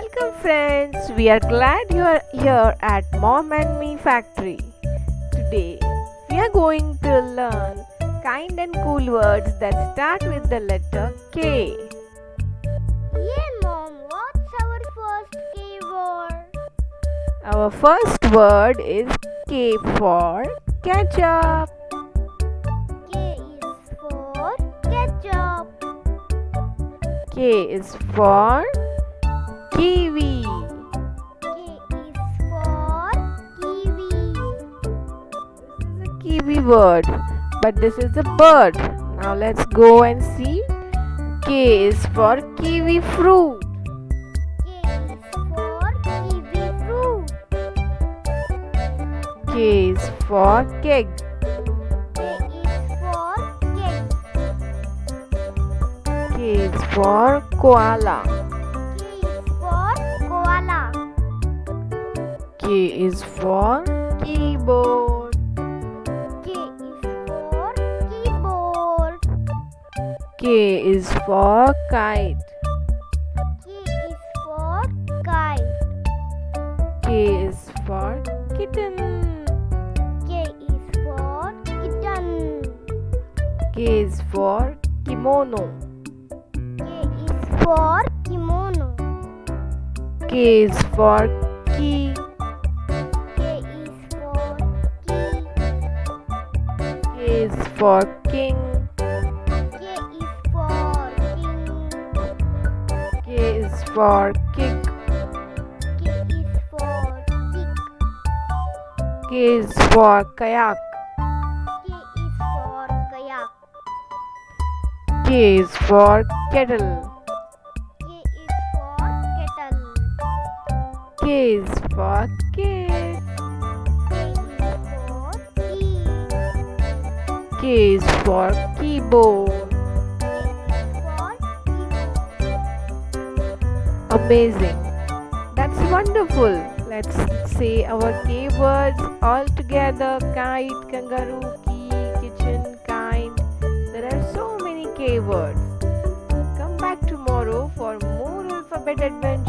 Welcome friends, we are glad you are here at Mom and Me Factory. Today we are going to learn kind and cool words that start with the letter K. Yeah, Mom, what's our first K word? Our first word is K for ketchup. K is for ketchup. K is for kiwi. K is for kiwi. This is a kiwi word, but this is a bird. Now let's go and see. K is for kiwi fruit. K is for kiwi fruit. K is for keg. K is for keg. K is for koala. K is for koala. K is for keyboard. K is for keyboard. K is for kite. K is for kite. K is for kitten. K is for kitten. K is for kimono. K is for kimono. K is for key. K is for key. K is for king. K is for king. K is for kick. K is for kick. K is for kayak. K is for kayak. K is for kettle. K is for kettle. K is for kid. K is for key. K is for keyboard. K is for keyboard. Amazing. That's wonderful. Let's say our K words all together. Kite, kangaroo, key, kitchen, kind. There are so many K words. Come back tomorrow for more alphabet adventures.